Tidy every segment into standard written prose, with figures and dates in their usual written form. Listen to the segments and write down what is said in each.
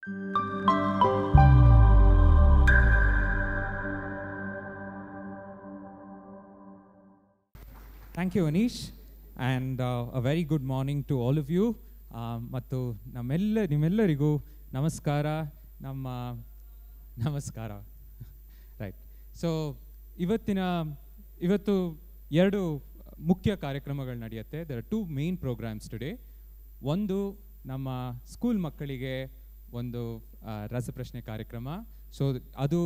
Thank you, Anish, and a very good morning to all of you. ಮತ್ತು ನಿಮ್ಮೆಲ್ಲರಿಗೂ ನಮಸ್ಕಾರ. Right. So ಇವತ್ತು ಎರಡು ಮುಖ್ಯ ಕಾರ್ಯಕ್ರಮಗಳು ನಡೆಯುತ್ತೆ. There are two main programs today. ಒಂದು ನಮ್ಮ ಸ್ಕೂಲ್ ಮಕ್ಕಳಿಗೆ ಒಂದು ರಸಪ್ರಶ್ನೆ ಕಾರ್ಯಕ್ರಮ. ಸೊ ಅದು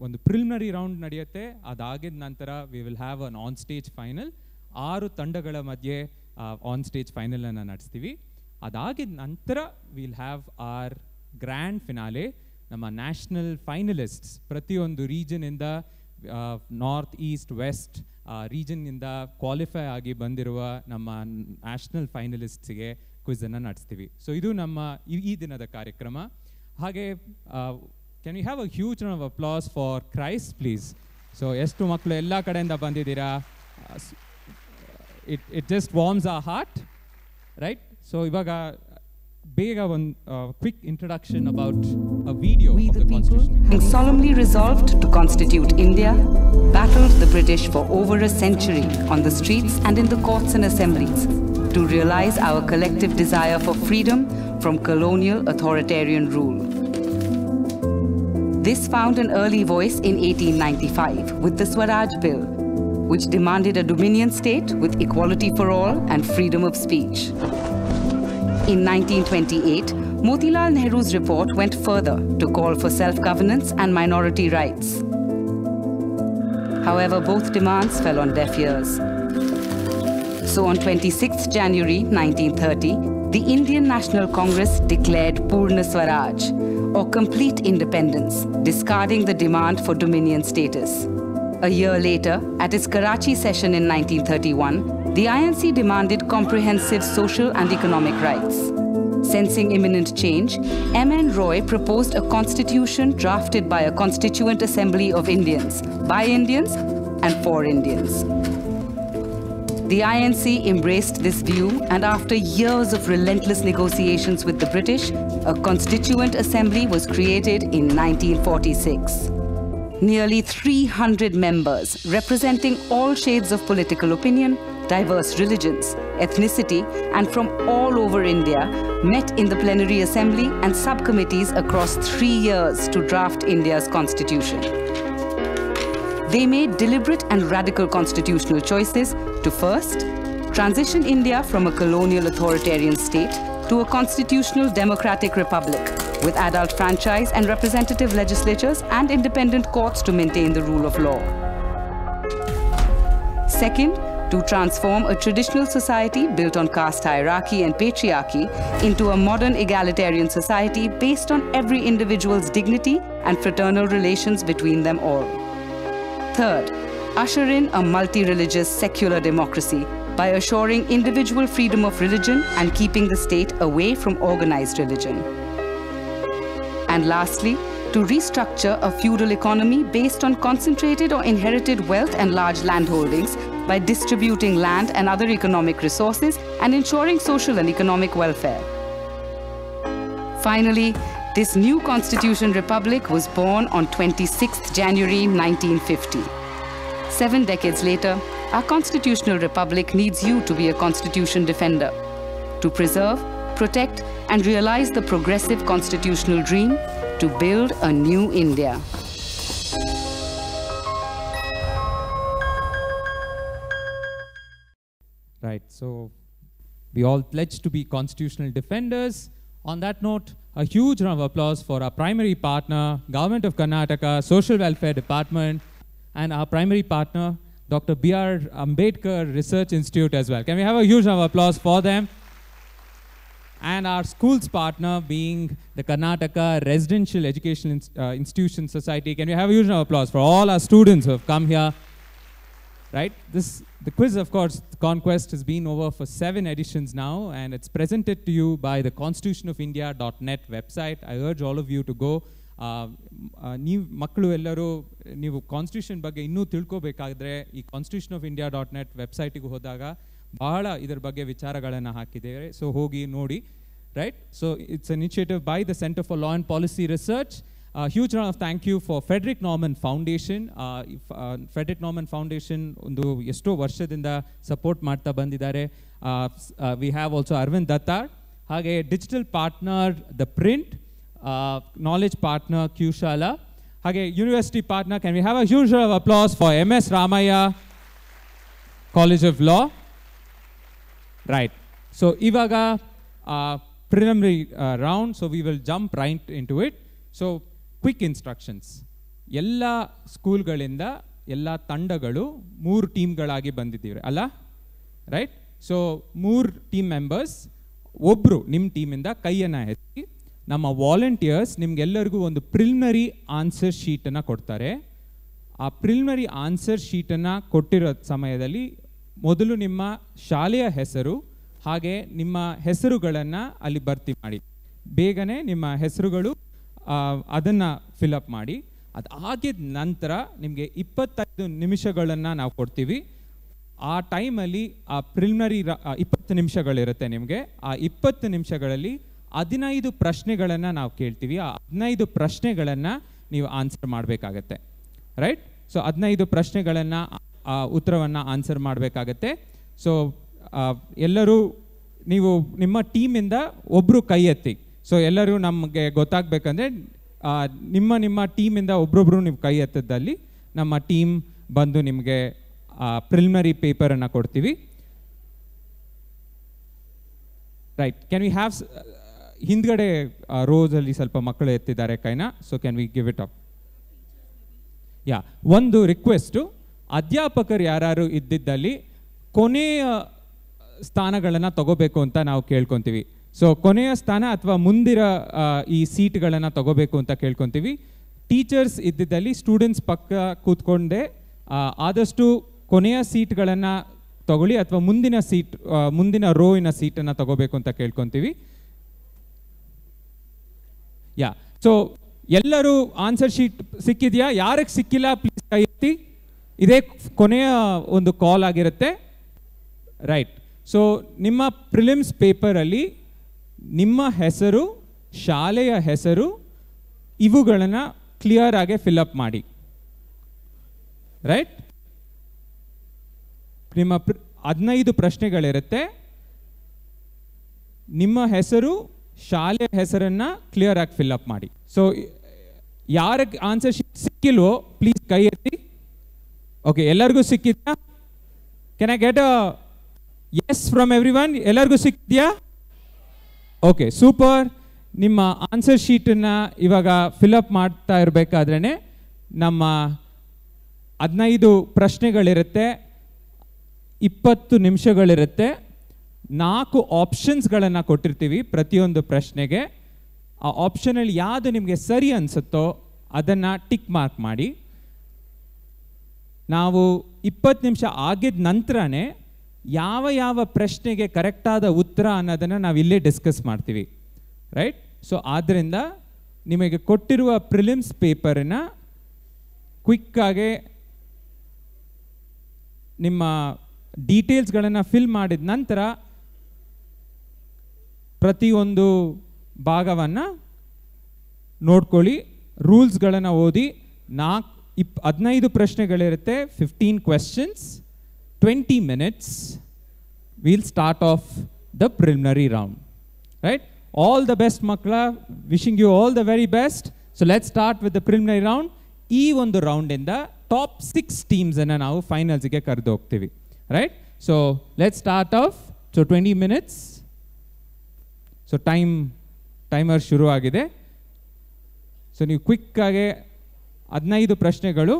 ಒಂದು ಪ್ರಿಲಿಮಿನರಿ ರೌಂಡ್ ನಡೆಯುತ್ತೆ. ಅದಾಗಿದ ನಂತರ we will have an on stage final. 6 ತಂಡಗಳ ಮಧ್ಯೆ ಆನ್ ಸ್ಟೇಜ್ ಫೈನಲನ್ನು ನಡೆಸ್ತೀವಿ. ಅದಾಗಿದ ನಂತರ will have our grand finale. ನಮ್ಮ ನ್ಯಾಷನಲ್ ಫೈನಲಿಸ್ಟ್ಸ್ ಪ್ರತಿಯೊಂದು ರೀಜನಿಂದ, ನಾರ್ತ್, ಈಸ್ಟ್, ವೆಸ್ಟ್ ರೀಜನ್ನಿಂದ ಕ್ವಾಲಿಫೈ ಆಗಿ ಬಂದಿರುವ ನಮ್ಮ ನ್ಯಾಷನಲ್ ಫೈನಲಿಸ್ಟ್ಸ್ಗೆ ಕ್ವಿಝನ್ನು ನಡೆಸ್ತೀವಿ. ಸೊ ಇದು ನಮ್ಮ ಈ ದಿನದ ಕಾರ್ಯಕ್ರಮ. ಹಾಗೆ can you have a huge round of applause for Christ please. So ಎಷ್ಟು ಮಕ್ಕಳು ಎಲ್ಲ ಕಡೆಯಿಂದ ಬಂದಿದ್ದೀರಾ. It just warms our heart, right? So ivaga bega one quick introduction about a video of the Constitution. We solemnly resolved to constitute India, battled the British for over a century on the streets and in the courts and assemblies to realize our collective desire for freedom from colonial authoritarian rule. This found an early voice in 1895 with the Swaraj Bill, which demanded a dominion state with equality for all and freedom of speech. In 1928, Motilal Nehru's report went further to call for self-governance and minority rights. However, both demands fell on deaf ears. So on 26th January 1930, the Indian National Congress declared Purna Swaraj, or complete independence, discarding the demand for dominion status. A year later, at its Karachi session in 1931, the INC demanded comprehensive social and economic rights. Sensing imminent change, M.N. Roy proposed a constitution drafted by a Constituent Assembly of Indians, by Indians and for Indians. The INC embraced this view, and after years of relentless negotiations with the British, a Constituent Assembly was created in 1946. Nearly 300 members, representing all shades of political opinion, diverse religions, ethnicity, and from all over India, met in the plenary assembly and subcommittees across 3 years to draft India's constitution. They made deliberate and radical constitutional choices to first, transition India from a colonial authoritarian state to a constitutional democratic republic, with adult franchise and representative legislatures and independent courts to maintain the rule of law. Second, to transform a traditional society built on caste hierarchy and patriarchy into a modern egalitarian society based on every individual's dignity and fraternal relations between them all. Third, usher in a multi-religious secular democracy by assuring individual freedom of religion and keeping the state away from organized religion. And lastly, to restructure a feudal economy based on concentrated or inherited wealth and large landholdings by distributing land and other economic resources and ensuring social and economic welfare. Finally, this new Constitution Republic was born on 26th January 1950. 7 decades later, our Constitutional Republic needs you to be a Constitution defender, to preserve, protect, and realize the progressive constitutional dream to build a new India. Right, so we all pledge to be constitutional defenders. On that note, a huge round of applause for our primary partner, Government of Karnataka, Social Welfare Department, and our primary partner, Dr. B.R. Ambedkar Research Institute as well. Can we have a huge round of applause for them? And our school's partner being the Karnataka Residential Educational Institution Society. Can we have a huge round of applause for all our students who have come here? Right? The quiz, of course, Conquest has been over for 7 editions now, and it's presented to you by the constitutionofindia.net website. I urge all of you to go. ನೀವು ಮಕ್ಕಳು ಎಲ್ಲರೂ ನೀವು constitution ಬಗ್ಗೆ ಇನ್ನೂ ತಿಳ್ಕೋಬೇಕಾದ್ರೆ ಈ constitutionofindia.net ವೆಬ್ಸೈಟಿಗೆ ಹೋದಾಗ ಬಹಳ ಇದರ ಬಗ್ಗೆ ವಿಚಾರಗಳನ್ನು ಹಾಕಿದ್ದೇವೆ. ಸೊ ಹೋಗಿ ನೋಡಿ. right? So it's an initiative by the Center for Law and Policy Research. A huge round of thank you for Frederick Norman Foundation. Frederick Norman Foundation ಒಂದು ಎಷ್ಟೋ ವರ್ಷದಿಂದ ಸಪೋರ್ಟ್ ಮಾಡ್ತಾ ಬಂದಿದ್ದಾರೆ. We have also Arvind Dattar, ಹಾಗೆ digital partner the Print, knowledge partner Qshala, ಹಾಗೆ university partner. Can we have a huge round of applause for MS Ramaiah College of Law. Right. So ಇವಾಗ preliminary round, so we will jump right into it. So quick instructions. ಎಲ್ಲ ಸ್ಕೂಲ್ಗಳಿಂದ ಎಲ್ಲ ತಂಡಗಳು 3 ಟೀಮ್ಗಳಾಗಿ ಬಂದಿದ್ದೀವಿ ಅಲ್ಲ, right? So 3 team members, ಒಬ್ಬರು ನಿಮ್ಮ ಟೀಮಿಂದ ಕೈಯನ್ನು ಎತ್ತಿ, ನಮ್ಮ ವಾಲಂಟಿಯರ್ಸ್ ನಿಮ್ಗೆಲ್ಲರಿಗೂ ಒಂದು ಪ್ರಿಲಿಮಿನರಿ ಆನ್ಸರ್ ಶೀಟನ್ನು ಕೊಡ್ತಾರೆ. ಆ ಪ್ರಿಲಿಮಿನರಿ ಆನ್ಸರ್ ಶೀಟನ್ನು ಕೊಟ್ಟಿರೋ ಸಮಯದಲ್ಲಿ ಮೊದಲು ನಿಮ್ಮ ಶಾಲೆಯ ಹೆಸರು ಹಾಗೆ ನಿಮ್ಮ ಹೆಸರುಗಳನ್ನು ಅಲ್ಲಿ ಭರ್ತಿ ಮಾಡಿ. ಬೇಗನೆ ನಿಮ್ಮ ಹೆಸರುಗಳು ಅದನ್ನು ಫಿಲಪ್ ಮಾಡಿ. ಅದಾಗಿದ ನಂತರ ನಿಮಗೆ 25 ನಿಮಿಷಗಳನ್ನು ನಾವು ಕೊಡ್ತೀವಿ. ಆ ಟೈಮಲ್ಲಿ ಆ ಪ್ರಿಲಿಮಿನರಿ 20 ನಿಮಿಷಗಳಿರುತ್ತೆ ನಿಮಗೆ. ಆ 20 ನಿಮಿಷಗಳಲ್ಲಿ 15 ಪ್ರಶ್ನೆಗಳನ್ನು ನಾವು ಕೇಳ್ತೀವಿ. ಆ 15 ಪ್ರಶ್ನೆಗಳನ್ನು ನೀವು ಆನ್ಸರ್ ಮಾಡಬೇಕಾಗತ್ತೆ, ರೈಟ್? ಸೊ 15 ಪ್ರಶ್ನೆಗಳನ್ನು ಉತ್ತರವನ್ನು ಆನ್ಸರ್ ಮಾಡಬೇಕಾಗತ್ತೆ. ಸೊ ಎಲ್ಲರೂ ನೀವು ನಿಮ್ಮ ಟೀಮಿಂದ ಒಬ್ಬರು ಕೈ ಎತ್ತಿ. ಸೊ ಎಲ್ಲರೂ ನಮಗೆ ಗೊತ್ತಾಗಬೇಕಂದ್ರೆ ನಿಮ್ಮ ಟೀಮಿಂದ ಒಬ್ರೊಬ್ರು ನೀವು ಕೈ ಎತ್ತದಲ್ಲಿ ನಮ್ಮ ಟೀಮ್ ಬಂದು ನಿಮಗೆ ಪ್ರಿಲಿಮಿನರಿ ಪೇಪರನ್ನು ಕೊಡ್ತೀವಿ, ರೈಟ್? ಕ್ಯಾನ್ ವಿ ಹ್ಯಾವ್ ಹಿಂದ್ಗಡೆ ರೋಸಲ್ಲಿ ಸ್ವಲ್ಪ ಮಕ್ಕಳು ಎತ್ತಿದ್ದಾರೆ ಕೈನ, so can we give it up? Yeah, ಒಂದು ರಿಕ್ವೆಸ್ಟು, ಅಧ್ಯಾಪಕರು ಯಾರು ಇದ್ದಿದ್ದಲ್ಲಿ ಕೊನೆಯ ಸ್ಥಾನಗಳನ್ನು ತಗೋಬೇಕು ಅಂತ ನಾವು ಕೇಳ್ಕೊತೀವಿ. ಸೊ ಕೊನೆಯ ಸ್ಥಾನ ಅಥವಾ ಮುಂದಿನ ಈ ಸೀಟ್ಗಳನ್ನು ತಗೋಬೇಕು ಅಂತ ಕೇಳ್ಕೊತೀವಿ. ಟೀಚರ್ಸ್ ಇದ್ದಿದ್ದಲ್ಲಿ ಸ್ಟೂಡೆಂಟ್ಸ್ ಪಕ್ಕ ಕೂತ್ಕೊಂಡೆ ಆದಷ್ಟು ಕೊನೆಯ ಸೀಟ್ಗಳನ್ನು ತಗೊಳ್ಳಿ ಅಥವಾ ಮುಂದಿನ ರೋವಿನ ಸೀಟನ್ನು ತಗೋಬೇಕು ಅಂತ ಕೇಳ್ಕೊತೀವಿ. ಯಾ, ಸೊ ಎಲ್ಲರೂ ಆನ್ಸರ್ ಶೀಟ್ ಸಿಕ್ಕಿದೆಯಾ? ಯಾರಿಗೆ ಸಿಕ್ಕಿಲ್ಲ ಪ್ಲೀಸ್ ಕೈ ಎತ್ತಿ. ಇದೇ ಕೊನೆಯ ಒಂದು ಕಾಲ್ ಆಗಿರುತ್ತೆ, ರೈಟ್? ಸೊ ನಿಮ್ಮ ಪ್ರಿಲಿಮ್ಸ್ ಪೇಪರಲ್ಲಿ ನಿಮ್ಮ ಹೆಸರು, ಶಾಲೆಯ ಹೆಸರು, ಇವುಗಳನ್ನು ಕ್ಲಿಯರ್ ಆಗಿ ಫಿಲಪ್ ಮಾಡಿ, ರೈಟ್? ನಿಮ್ಮ 15 ಪ್ರಶ್ನೆಗಳಿರುತ್ತೆ. ನಿಮ್ಮ ಹೆಸರು, ಶಾಲೆಯ ಹೆಸರನ್ನು ಕ್ಲಿಯರ್ ಆಗಿ ಫಿಲಪ್ ಮಾಡಿ. ಸೊ ಯಾರಿಗೆ ಆನ್ಸರ್ ಶೀಟ್ ಸಿಕ್ಕಿಲ್ವೋ ಪ್ಲೀಸ್ ಕೈ ಎತ್ತಿ. ಓಕೆ, ಎಲ್ಲರಿಗೂ ಸಿಕ್ಕಿದ್ಯಾ? Can I get a yes from everyone? ಎಲ್ಲರಿಗೂ ಸಿಕ್ಕಿದ್ಯಾ? Okay, super. ನಿಮ್ಮ ಆನ್ಸರ್ ಶೀಟನ್ನು ಇವಾಗ ಫಿಲಪ್ ಮಾಡ್ತಾ ಇರಬೇಕಾದ್ರೇ ನಮ್ಮ 15 ಪ್ರಶ್ನೆಗಳಿರುತ್ತೆ, 20 ನಿಮಿಷಗಳಿರುತ್ತೆ, 4 ಆಪ್ಷನ್ಸ್ಗಳನ್ನು ಕೊಟ್ಟಿರ್ತೀವಿ ಪ್ರತಿಯೊಂದು ಪ್ರಶ್ನೆಗೆ. ಆ ಆಪ್ಷನಲ್ಲಿ ಯಾವುದು ನಿಮಗೆ ಸರಿ ಅನಿಸುತ್ತೋ ಅದನ್ನು ಟಿಕ್ ಮಾರ್ಕ್ ಮಾಡಿ. ನಾವು 20 ನಿಮಿಷ ಆಗಿದ ನಂತರನೇ ಯಾವ ಪ್ರಶ್ನೆಗೆ ಕರೆಕ್ಟಾದ ಉತ್ತರ ಅನ್ನೋದನ್ನು ನಾವು ಇಲ್ಲೇ ಡಿಸ್ಕಸ್ ಮಾಡ್ತೀವಿ, ರೈಟ್? ಸೊ ಆದ್ದರಿಂದ ನಿಮಗೆ ಕೊಟ್ಟಿರುವ ಪ್ರಿಲಿಮ್ಸ್ ಪೇಪರನ್ನು ಕ್ವಿಕ್ಕಾಗಿ ನಿಮ್ಮ ಡೀಟೇಲ್ಸ್ಗಳನ್ನು ಫಿಲ್ ಮಾಡಿದ ನಂತರ ಪ್ರತಿಯೊಂದು ಭಾಗವನ್ನು ನೋಡ್ಕೊಳ್ಳಿ, ರೂಲ್ಸ್ಗಳನ್ನು ಓದಿ. 15 ಪ್ರಶ್ನೆಗಳಿರುತ್ತೆ, 15 questions, 20 minutes. We'll start off the preliminary round, right? All the best makla, wishing you all the very best. So let's start with the preliminary round. ಈ ಒಂದು ರೌಂಡಿಂದ ಟಾಪ್ 6 ಟೀಮ್ಸನ್ನು ನಾವು ಫೈನಲ್ಸ್ಗೆ ಕರೆದು ಹೋಗ್ತೀವಿ, right? So let's start of. So 20 minutes. So timer ಶುರು ಆಗಿದೆ. So ನೀವು ಕ್ವಿಕ್ಕಾಗಿ 15 ಪ್ರಶ್ನೆಗಳು.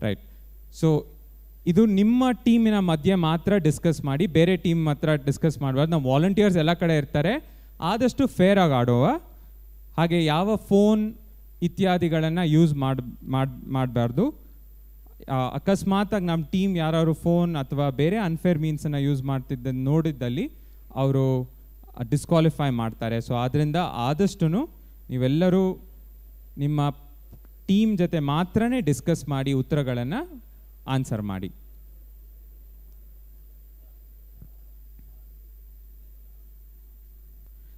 Right. So ಇದು ನಿಮ್ಮ ಟೀಮಿನ ಮಧ್ಯೆ ಮಾತ್ರ ಡಿಸ್ಕಸ್ ಮಾಡಿ, ಬೇರೆ ಟೀಮ್ ಮಾತ್ರ ಡಿಸ್ಕಸ್ ಮಾಡಬಾರ್ದು. ನಾವು ವಾಲಂಟಿಯರ್ಸ್ ಎಲ್ಲ ಕಡೆ ಇರ್ತಾರೆ, ಆದಷ್ಟು ಫೇರ್ ಆಗಿ ಆಡುವ ಹಾಗೆ ಯಾವ ಫೋನ್ ಇತ್ಯಾದಿಗಳನ್ನು ಯೂಸ್ ಮಾಡಬಾರ್ದು. ಅಕಸ್ಮಾತಾಗಿ ನಮ್ಮ ಟೀಮ್ ಯಾರು ಫೋನ್ ಅಥವಾ ಬೇರೆ ಅನ್ಫೇರ್ ಮೀನ್ಸನ್ನು ಯೂಸ್ ಮಾಡ್ತಿದ್ದನ್ನು ನೋಡಿದ್ದಲ್ಲಿ ಅವರು ಡಿಸ್ಕ್ವಾಲಿಫೈ ಮಾಡ್ತಾರೆ. ಸೊ ಆದ್ದರಿಂದ ಆದಷ್ಟು ನೀವೆಲ್ಲರೂ ನಿಮ್ಮ ಟೀಮ್ ಜೊತೆ ಮಾತ್ರನೇ ಡಿಸ್ಕಸ್ ಮಾಡಿ ಉತ್ತರಗಳನ್ನು ಆನ್ಸರ್ ಮಾಡಿ.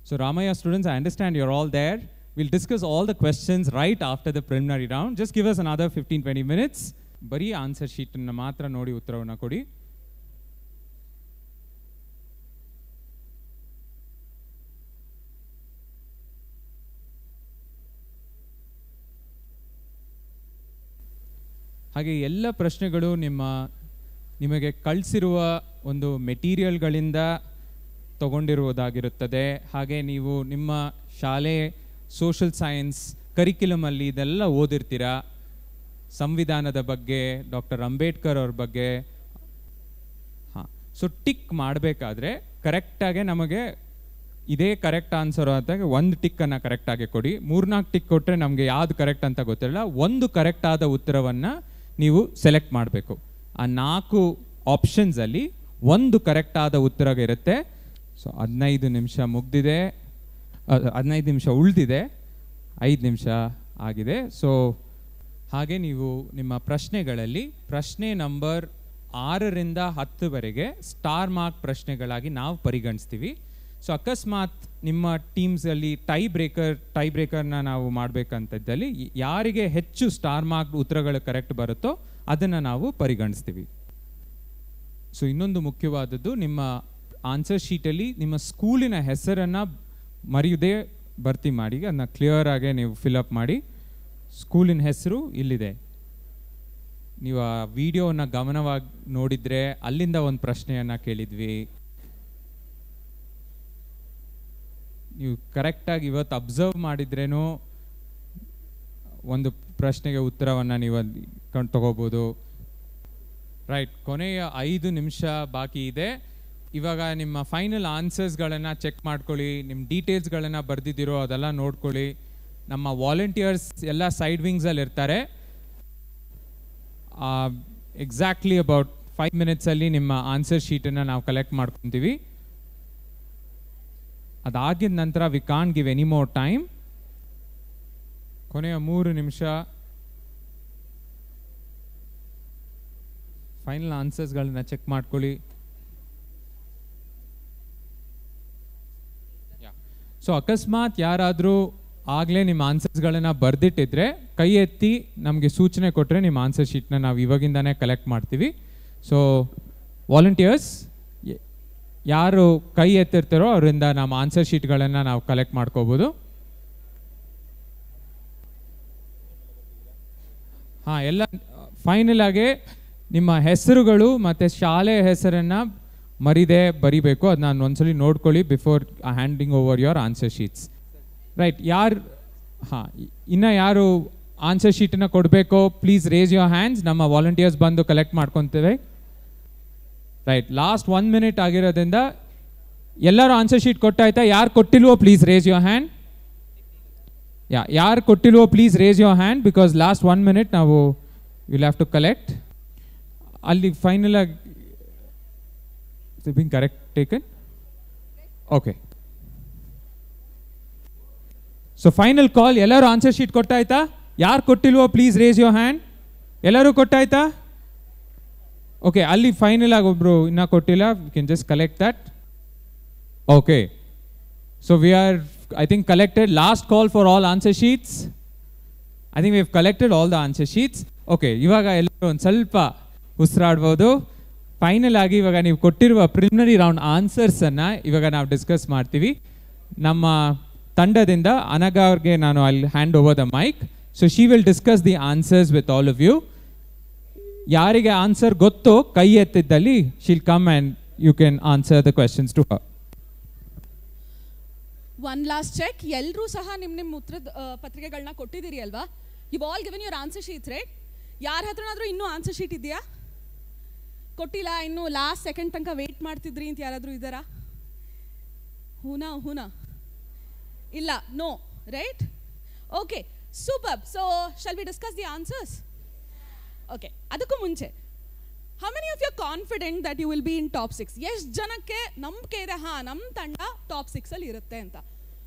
So Ramaya students, I understand you're all there. We'll discuss all the questions right after the preliminary round. Just give us another 15-20 minutes. Bari answer sheet na matra nodi uttaravana kodi. ಹಾಗೆ ಎಲ್ಲ ಪ್ರಶ್ನೆಗಳು ನಿಮಗೆ ಕಳಿಸಿರುವ ಒಂದು ಮೆಟೀರಿಯಲ್ಗಳಿಂದ ತಗೊಂಡಿರುವುದಾಗಿರುತ್ತದೆ. ಹಾಗೆ ನೀವು ನಿಮ್ಮ ಶಾಲೆ social science ಕರಿಕ್ಯುಲಮಲ್ಲಿ ಇದೆಲ್ಲ ಓದಿರ್ತೀರಾ. ಸಂವಿಧಾನದ ಬಗ್ಗೆ, ಡಾಕ್ಟರ್ ಅಂಬೇಡ್ಕರ್ ಅವ್ರ ಬಗ್ಗೆ. ಹಾಂ, ಸೊ ಟಿಕ್ ಮಾಡಬೇಕಾದ್ರೆ ಕರೆಕ್ಟಾಗೆ ನಮಗೆ ಇದೇ ಕರೆಕ್ಟ್ ಆನ್ಸರ್ ಅಂತ ಒಂದು ಟಿಕ್ಕನ್ನು ಕರೆಕ್ಟಾಗಿ ಕೊಡಿ. 3-4 ಟಿಕ್ ಕೊಟ್ಟರೆ ನಮಗೆ ಯಾವುದು ಕರೆಕ್ಟ್ ಅಂತ ಗೊತ್ತಿರಲ್ಲ. ಒಂದು ಕರೆಕ್ಟ್ ಆದ ಉತ್ತರವನ್ನು ನೀವು ಸೆಲೆಕ್ಟ್ ಮಾಡಬೇಕು. ಆ 4 ಆಪ್ಷನ್ಸಲ್ಲಿ ಒಂದು ಕರೆಕ್ಟ್ ಆದ ಉತ್ತರ ಇರುತ್ತೆ. ಸೊ 15 ನಿಮಿಷ ಮುಗ್ದಿದೆ, 15 ನಿಮಿಷ ಉಳಿದಿದೆ, 5 ನಿಮಿಷ ಆಗಿದೆ. ಸೊ ಹಾಗೆ ನೀವು ನಿಮ್ಮ ಪ್ರಶ್ನೆಗಳಲ್ಲಿ ಪ್ರಶ್ನೆ ನಂಬರ್ 6ರಿಂದ 10ವರೆಗೆ ಸ್ಟಾರ್ ಮಾರ್ಕ್ ಪ್ರಶ್ನೆಗಳಾಗಿ ನಾವು ಪರಿಗಣಿಸ್ತೀವಿ. ಸೊ ಅಕಸ್ಮಾತ್ ನಿಮ್ಮ ಟೀಮ್ಸಲ್ಲಿ ಟೈ ಬ್ರೇಕರ್ನ ನಾವು ಮಾಡಬೇಕಂತದ್ದಲ್ಲಿ ಯಾರಿಗೆ ಹೆಚ್ಚು ಸ್ಟಾರ್ ಮಾರ್ಕ್ ಉತ್ತರಗಳು ಕರೆಕ್ಟ್ ಬರುತ್ತೋ ಅದನ್ನು ನಾವು ಪರಿಗಣಿಸ್ತೀವಿ. ಸೊ ಇನ್ನೊಂದು ಮುಖ್ಯವಾದದ್ದು, ನಿಮ್ಮ ಆನ್ಸರ್ ಶೀಟಲ್ಲಿ ನಿಮ್ಮ ಸ್ಕೂಲಿನ ಹೆಸರನ್ನು ಮರೆಯದೇ ಭರ್ತಿ ಮಾಡಿ, ಅದನ್ನ ಕ್ಲಿಯರ್ ಆಗಿ ನೀವು ಫಿಲಪ್ ಮಾಡಿ. ಸ್ಕೂಲಿನ ಹೆಸರು ಇಲ್ಲಿದೆ. ನೀವು ಆ ವಿಡಿಯೋನ ಗಮನವಾಗಿ ನೋಡಿದರೆ ಅಲ್ಲಿಂದ ಒಂದು ಪ್ರಶ್ನೆಯನ್ನು ಕೇಳಿದ್ವಿ. ನೀವು ಕರೆಕ್ಟಾಗಿ ಇವತ್ತು ಅಬ್ಸರ್ವ್ ಮಾಡಿದ್ರೇನೂ ಒಂದು ಪ್ರಶ್ನೆಗೆ ಉತ್ತರವನ್ನು ನೀವು ತಗೋಬೋದು. ರೈಟ್, ಕೊನೆಯ 5 ನಿಮಿಷ ಬಾಕಿ ಇದೆ. ಇವಾಗ ನಿಮ್ಮ ಫೈನಲ್ ಆನ್ಸರ್ಸ್ಗಳನ್ನು ಚೆಕ್ ಮಾಡ್ಕೊಳ್ಳಿ. ನಿಮ್ಮ ಡೀಟೇಲ್ಸ್ಗಳನ್ನು ಬರೆದಿದ್ದೀರೋ ಅದೆಲ್ಲ ನೋಡ್ಕೊಳ್ಳಿ. ನಮ್ಮ ವಾಲಂಟಿಯರ್ಸ್ ಎಲ್ಲ ಸೈಡ್ ವಿಂಗ್ಸಲ್ಲಿ ಇರ್ತಾರೆ. ಎಕ್ಸಾಕ್ಟ್ಲಿ ಅಬೌಟ್ 5 ಮಿನಿಟ್ಸಲ್ಲಿ ನಿಮ್ಮ ಆನ್ಸರ್ ಶೀಟನ್ನು ನಾವು ಕಲೆಕ್ಟ್ ಮಾಡ್ಕೊತೀವಿ. ಅದಾಗಿದ ನಂತರ we can't give any more time. ಕೊನೆಯ 3 ನಿಮಿಷ ಫೈನಲ್ ಆನ್ಸರ್ಸ್ಗಳನ್ನ ಚೆಕ್ ಮಾಡ್ಕೊಳ್ಳಿ. ಸೊ ಅಕಸ್ಮಾತ್ ಯಾರಾದರೂ ಆಗಲೇ ನಿಮ್ಮ ಆನ್ಸರ್ಸ್ಗಳನ್ನು ಬರೆದಿಟ್ಟಿದ್ರೆ ಕೈ ಎತ್ತಿ ನಮಗೆ ಸೂಚನೆ ಕೊಟ್ಟರೆ ನಿಮ್ಮ ಆನ್ಸರ್ ಶೀಟ್ನ ನಾವು ಇವಾಗಿಂದಾನೇ ಕಲೆಕ್ಟ್ ಮಾಡ್ತೀವಿ. ಸೊ ವಾಲಂಟಿಯರ್ಸ್ ಯಾರು ಕೈ ಎತ್ತಿರ್ತಾರೋ ಅವರಿಂದ ನಮ್ಮ ಆನ್ಸರ್ ಶೀಟ್ಗಳನ್ನು ನಾವು ಕಲೆಕ್ಟ್ ಮಾಡ್ಕೋಬೋದು. ಹಾಂ, ಎಲ್ಲ ಫೈನಲ್ ಆಗಿ ನಿಮ್ಮ ಹೆಸರುಗಳು ಮತ್ತು ಶಾಲೆಯ ಹೆಸರನ್ನು ಮರಿದೆ ಬರಿಬೇಕು. ಅದು ನಾನು ಒಂದ್ಸಲಿ ನೋಡ್ಕೊಳ್ಳಿ before handing over your answer sheets. Right, ಇನ್ನು ಯಾರು ಆನ್ಸರ್ ಶೀಟನ್ನು ಕೊಡಬೇಕೋ ಪ್ಲೀಸ್ ರೇಸ್ ಯುವರ್ ಹ್ಯಾಂಡ್ಸ್. ನಮ್ಮ ವಾಲಂಟಿಯರ್ಸ್ ಬಂದು ಕಲೆಕ್ಟ್ ಮಾಡ್ಕೊತೇವೆ. ರೈಟ್, ಲಾಸ್ಟ್ 1 ಮಿನಿಟ್ ಆಗಿರೋದ್ರಿಂದ ಎಲ್ಲರೂ ಆನ್ಸರ್ ಶೀಟ್ ಕೊಟ್ಟಾಯ್ತಾ? ಯಾರು ಕೊಟ್ಟಿಲ್ವೋ ಪ್ಲೀಸ್ ರೇಸ್ ಯುವರ್ ಹ್ಯಾಂಡ್. ಯಾರು ಕೊಟ್ಟಿಲ್ವೋ please raise your hand, because last 1 minute ನಾವು ವಿಲ್ ಹ್ಯಾವ್ ಟು ಕಲೆಕ್ಟ್. ಅಲ್ಲಿ ಫೈನಲ್ ಆಗಿ being correct taken? Okay. So final call. ಎಲ್ಲರೂ ಆನ್ಸರ್ ಶೀಟ್ ಕೊಟ್ಟಾಯ್ತಾ? ಯಾರು ಕೊಟ್ಟಿಲ್ವೋ ಪ್ಲೀಸ್ ರೇಸ್ ಯುವರ್ ಹ್ಯಾಂಡ್. ಎಲ್ಲರೂ ಕೊಟ್ಟಾಯ್ತಾ? ಓಕೆ, ಅಲ್ಲಿ ಫೈನಲ್ ಆಗಿ ಒಬ್ರು ಇನ್ನೂ ಕೊಟ್ಟಿಲ್ಲ. We can just collect that. Okay, so we are I think collected. Last call for all answer sheets. I think we have collected all the answer sheets. Okay, ಇವಾಗ ಎಲ್ಲರೂ ಒಂದು ಸ್ವಲ್ಪ ಉಸಿರಾಡ್ಬೋದು. ಫೈನಲ್ ಆಗಿ ಇವಾಗ ನೀವು ಕೊಟ್ಟಿರುವ ಪ್ರಿಲಿಮಿನರಿ ರೌಂಡ್ ಆನ್ಸರ್ಸನ್ನು ಇವಾಗ ನಾವು ಡಿಸ್ಕಸ್ ಮಾಡ್ತೀವಿ. ನಮ್ಮ ತಂಡದಿಂದ ಅನಘಾ ಅವ್ರಿಗೆ ನಾನು ಅಲ್ಲಿ hand over the mic. So she will discuss the answers with all of you. ಯಾರಿಗೆ ಆನ್ಸರ್ ಗೊತ್ತೋ ಕೈ ಎತ್ತಿದ್ದಲ್ಲಿ she'll come and you can answer the questions to her. One last check. ಎಲ್ಲರೂ ಸಹ ನಿಮ್ಮ ಉತ್ತರದ ಪತ್ರಿಕೆಗಳನ್ನ ಕೊಟ್ಟಿದ್ದೀರಿ ಅಲ್ವಾ? You all given your answer sheets, right? ಯಾರ ಹತ್ರನಾದರೂ ಇನ್ನೂ ಆನ್ಸರ್ ಶೀಟ್ ಇದೆಯಾ? ಕೊಟ್ಟಿಲ್ಲ, ಇನ್ನು ಲಾಸ್ಟ್ ಸೆಕೆಂಡ್ ತನಕ ವೇಟ್ ಮಾಡ್ತಿದ್ರಿ ಅಂತ ಯಾರಾದರೂ ಇದ್ದಾರಾ? ಹೂನಾ ಇಲ್ಲ, no, right? Okay, super. So shall we discuss the answers? Okay, ಅದಕ್ಕೂ ಮುಂಚೆ how many of you are confident that you will be in top 6? ಎಷ್ಟು ಜನಕ್ಕೆ ನಂಬಿಕೆ ಇದೆ ನಮ್ಮ ತಂಡ ಟಾಪ್ 6 ಅಲ್ಲಿ ಇರುತ್ತೆ ಅಂತ?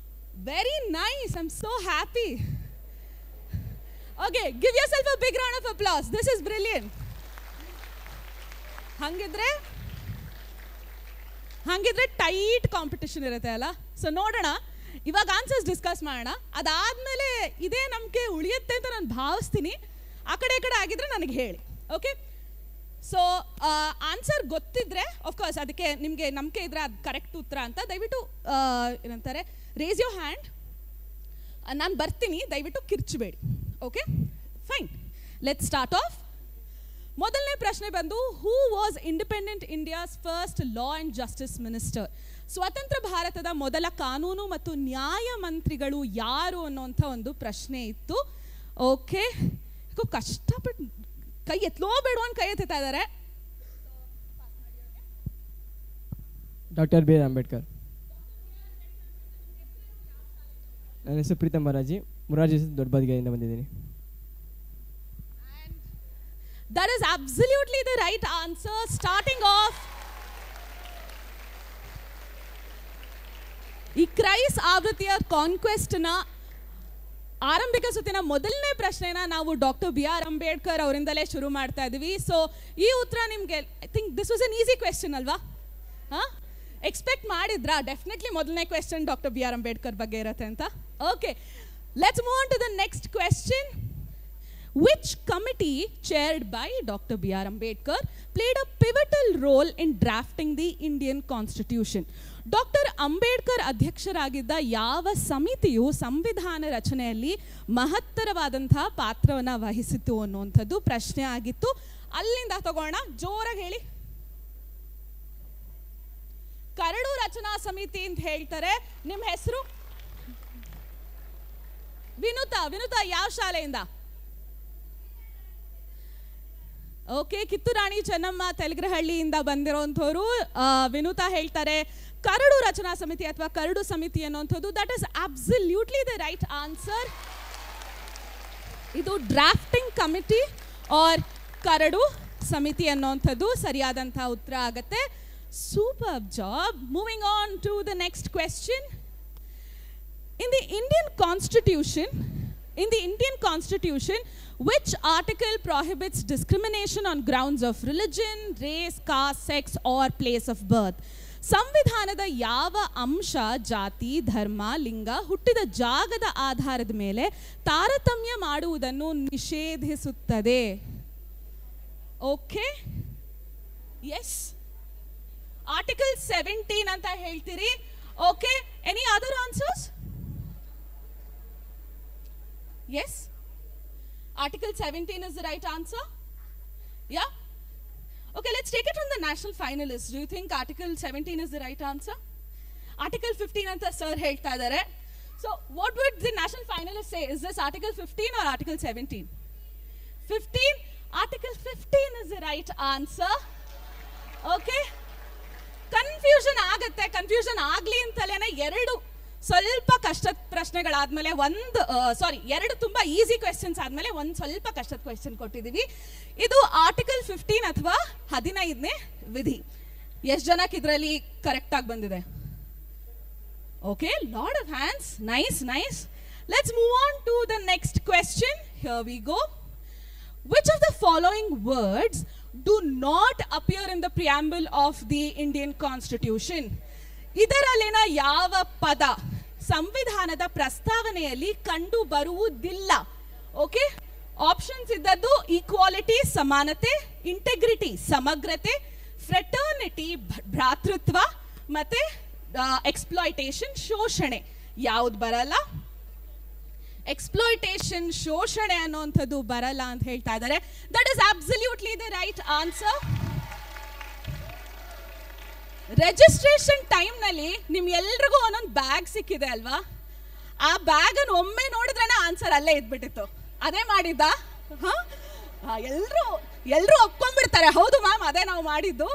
Very nice, I am so happy. Okay, give yourself a big round of applause. This is brilliant. ಹಂಗಿದ್ರೆ ಟೈಟ್ ಕಾಂಪಿಟಿಷನ್ ಇರುತ್ತೆ ಅಲ್ಲ. ಸೊ ನೋಡೋಣ, ಇವಾಗ ಆನ್ಸರ್ಸ್ ಡಿಸ್ಕಸ್ ಮಾಡೋಣ. ಅದಾದಮೇಲೆ ಇದೇ ನಂಬಿಕೆ ಉಳಿಯುತ್ತೆ ಅಂತ ನಾನು ಭಾವಿಸ್ತೀನಿ. ಆ ಕಡೆ ಈ ಕಡೆ ಆಗಿದ್ರೆ ನನಗೆ ಹೇಳಿ. ಓಕೆ, ಸೊ ಆನ್ಸರ್ ಗೊತ್ತಿದ್ರೆ ಆಫ್ಕೋರ್ಸ್ ಅದಕ್ಕೆ ನಿಮಗೆ ನಂಬಿಕೆ ಇದ್ರೆ ಅದು ಕರೆಕ್ಟ್ ಉತ್ತರ ಅಂತ ದಯವಿಟ್ಟು ಏನಂತಾರೆ ರೇಸ್ ಯೋರ್ ಹ್ಯಾಂಡ್. ನಾನು ಬರ್ತೀನಿ, ದಯವಿಟ್ಟು ಕಿರ್ಚಬೇಡಿ. Okay fine, let start off. ಮೊದಲನೇ ಪ್ರಶ್ನೆ ಬಂದು, who was independent India's first law and justice minister? ಸ್ವತಂತ್ರ ಭಾರತದ ಮೊದಲ ಕಾನೂನು ಮತ್ತು ನ್ಯಾಯ ಮಂತ್ರಿಗಳು ಯಾರು ಅನ್ನುವಂಥ ಒಂದು ಪ್ರಶ್ನೆ ಇತ್ತು. ಓಕೆ, ಕಷ್ಟಪಟ್ಟು ಕೈ ಎತ್ತಲೋ ಬೇಡ ಅಂತ ಕೈ ಎತ್ತಾ ಇದ್ದಾರೆ. Doctor B R Ambedkar. ನನ್ನ ಹೆಸರು ಪ್ರೀತಮ್ ಮುರಾರ್ಜಿ ದೊಡ್ಡಬದಿಗೆಯಿಂದ ಬಂದಿದ್ದೀನಿ. That is absolutely the right answer. Starting off, ಈ ಕ್ರೈಸ್ ಆವೃತ್ತಿಯ ಕಾನ್ಕ್ವೆಸ್ಟ್ನ ಆರಂಭಿಕ ಸುತ್ತಿನ ಮೊದಲನೇ ಪ್ರಶ್ನೆನ ನಾವು ಡಾಕ್ಟರ್ ಬಿ ಆರ್ ಅಂಬೇಡ್ಕರ್ ಅವರಿಂದಲೇ ಶುರು ಮಾಡ್ತಾ ಇದ್ದೀವಿ. ಸೊ ಈ ಉತ್ತರ ನಿಮಗೆ I think this was an easy question ಅಲ್ವಾ? ಎಕ್ಸ್ಪೆಕ್ಟ್ ಮಾಡಿದ್ರಾ? ಡೆಫಿನೆಟ್ಲಿ ಮೊದಲನೇ question doctor B R Ambedkar ಬಗ್ಗೆ ಇರುತ್ತೆ ಅಂತ. Okay, let's move on to the next question. Which committee chaired by Dr. B.R. Ambedkar played a pivotal role in drafting the Indian Constitution? Doctor Ambedkar ಅಧ್ಯಕ್ಷರಾಗಿದ್ದ ಯಾವ ಸಮಿತಿಯು ಸಂವಿಧಾನ ರಚನೆಯಲ್ಲಿ ಮಹತ್ತರವಾದಂತಹ ಪಾತ್ರವನ್ನು ವಹಿಸಿತು ಅನ್ನುವಂಥದ್ದು ಪ್ರಶ್ನೆ ಆಗಿತ್ತು. ಅಲ್ಲಿಂದ ತಗೋಣ, ಜೋರಾಗಿ ಹೇಳಿ. ಕರಡು ರಚನಾ ಸಮಿತಿ ಅಂತ ಹೇಳ್ತಾರೆ. ನಿಮ್ಮ ಹೆಸರು? ವಿನುತಾ. ವಿನುತಾ ಯಾವ ಶಾಲೆಯಿಂದ? ಓಕೆ, ಕಿತ್ತೂರಾಣಿ ಚೆನ್ನಮ್ಮ ತೆಲುಗರಹಳ್ಳಿಯಿಂದ ಬಂದಿರೋಂಥವ್ರು. ವಿನುತಾ ಹೇಳ್ತಾರೆ ಕರಡು ರಚನಾ ಸಮಿತಿ ಅಥವಾ ಕರಡು ಸಮಿತಿ ಅನ್ನೋಂಥದ್ದು. That is absolutely the right answer. ಇದು ಡ್ರಾಫ್ಟಿಂಗ್ ಕಮಿಟಿ ಆರ್ ಕರಡು ಸಮಿತಿ ಅನ್ನೋಂಥದ್ದು ಸರಿಯಾದಂಥ ಉತ್ತರ ಆಗುತ್ತೆ. Super job. Moving on to the next question. In the Indian Constitution, which article prohibits discrimination on grounds of religion, race, caste, sex or place of birth? ಸಂವಿಧಾನದ ಯಾವ ಅಂಶ ಜಾತಿ, ಧರ್ಮ, ಲಿಂಗ, ಹುಟ್ಟಿದ ಜಾಗದ ಆಧಾರದ ಮೇಲೆ ತಾರತಮ್ಯ ಮಾಡುವುದನ್ನು ನಿಷೇಧಿಸುತ್ತದೆ? ಓಕೆ, ಎಸ್, ಆರ್ಟಿಕಲ್ 17 ಅಂತ ಹೇಳ್ತೀರಿ. Okay, any other answers? Yes, Article 17 is the right answer. Yeah. Okay, let's take it from the national finalists. Do you think Article 17 is the right answer? Article 15 anta sir ಹೇಳ್ತಾ ಇದ್ದಾರೆ. So what would the national finalists say? Is this Article 15 or Article 17? 15. Article 15 is the right answer. Okay. Confusion ಆಗುತ್ತೆ. Confusion ಆಗಲಿ ಅಂತಲೇ ಎರಡು ಸ್ವಲ್ಪ ಕಷ್ಟದ ಪ್ರಶ್ನೆಗಳಾದ್ಮೇಲೆ ಎರಡು ತುಂಬಾ ಈಸಿ ಕ್ವೆಶ್ಚನ್ಸ್ ಆದ್ಮೇಲೆ ಒಂದು ಸ್ವಲ್ಪ ಕಷ್ಟದ ಕ್ವೆಶ್ಚನ್ ಕೊಟ್ಟಿದ್ದೀವಿ. ಇದು ಆರ್ಟಿಕಲ್ 15 ಅಥವಾ 15ನೇ ವಿಧಿ. ಎಷ್ಟು ಜನಕ್ಕೆ ಇದರಲ್ಲಿ ಕರೆಕ್ಟ್ ಆಗಿ ಬಂದಿದೆ? Okay, lot of hands. Nice nice. Let's move on to the next question. Here we go. Which of the following words do not appear in the preamble of the Indian Constitution? ಇದರಲ್ಲಿನ ಯಾವ ಪದ ಸಂವಿಧಾನದ ಪ್ರಸ್ತಾವನೆಯಲ್ಲಿ ಕಂಡು ಬರುವುದಿಲ್ಲ? Okay, options ಇದ್ದದ್ದು equality ಸಮಾನತೆ, integrity ಸಮಗ್ರತೆ, fraternity ಭ್ರಾತೃತ್ವ, ಮತ್ತೆ exploitation ಶೋಷಣೆ. ಯಾವ್ದು ಬರಲ್ಲ? ಎಕ್ಸ್ಪ್ಲಾಯ್ಟೇಷನ್ ಶೋಷಣೆ ಅನ್ನುವಂಥದ್ದು ಬರಲ್ಲ ಅಂತ ಹೇಳ್ತಾ ಇದ್ದಾರೆ. That is absolutely the right answer. Registration ಟೈಮ್ನಲ್ಲಿ ನಿಮ್ಗೆಲ್ರಿಗೂ ಒಂದೊಂದು ಬ್ಯಾಗ್ ಸಿಕ್ಕಿದೆ ಅಲ್ವಾ? ಆ ಬ್ಯಾಗನ್ನು ಒಮ್ಮೆ ನೋಡಿದ್ರೇನೆ ಆನ್ಸರ್ ಅಲ್ಲೇ ಇದ್ಬಿಟ್ಟಿತ್ತು. ಅದೇ ಮಾಡಿದ್ದ? ಎಲ್ಲರೂ ಒಪ್ಕೊಂಡ್ಬಿಡ್ತಾರೆ, ಹೌದು ಮ್ಯಾಮ್ ಅದೇ ನಾವು ಮಾಡಿದ್ದು,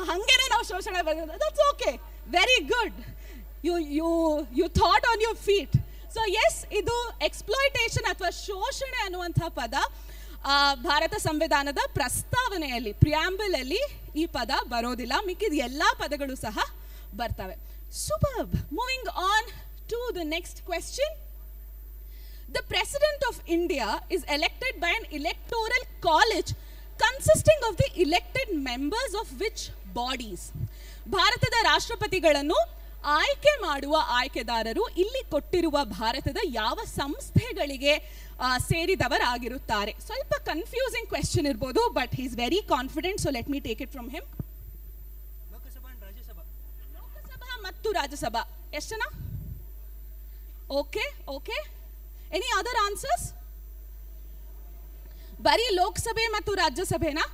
ಹಂಗೇನೆ ನಾವು ಶೋಷಣೆ ಬರೆಯೋದು. That's okay, very good. You thought on your feet. So yes, ಇದು ಎಕ್ಸ್ಪ್ಲಾಯ್ಟೇಷನ್ ಅಥವಾ ಶೋಷಣೆ ಅನ್ನುವಂಥ ಪದ ಭಾರತ ಸಂವಿಧಾನದ ಪ್ರಸ್ತಾವನೆಯಲ್ಲಿ ಪ್ರಿಯಾಂಬಲ್ ಅಲ್ಲಿ ಈ ಪದ ಬರೋದಿಲ್ಲ. ಮಿಕ್ಕಿದ ಎಲ್ಲ ಪದಗಳು ಸಹ ಬರ್ತವೆ. Superb. Moving on to the next question. The President of India is elected by an electoral college consisting of the elected members of which bodies? ಭಾರತದ ರಾಷ್ಟ್ರಪತಿಗಳನ್ನು ಆಯ್ಕೆ ಮಾಡುವ ಆಯ್ಕೆದಾರರು ಇಲ್ಲಿ ಕೊಟ್ಟಿರುವ ಭಾರತದ ಯಾವ ಸಂಸ್ಥೆಗಳಿಗೆ ಸೇರಿದವರಾಗಿರುತ್ತಾರೆ? ಸ್ವಲ್ಪ ಕನ್ಫ್ಯೂಸಿಂಗ್ ಕ್ವೆಶ್ಚನ್ ಇರ್ಬೋದು, but he is very confident, so let me take it from him. Lok Sabha ಮತ್ತು ರಾಜ್ಯಸಭಾ ಎಷ್ಟು ಜನ? Okay okay, any other answers? ಬರೀ ಲೋಕಸಭೆ ಮತ್ತು ರಾಜ್ಯಸಭೆನಾ?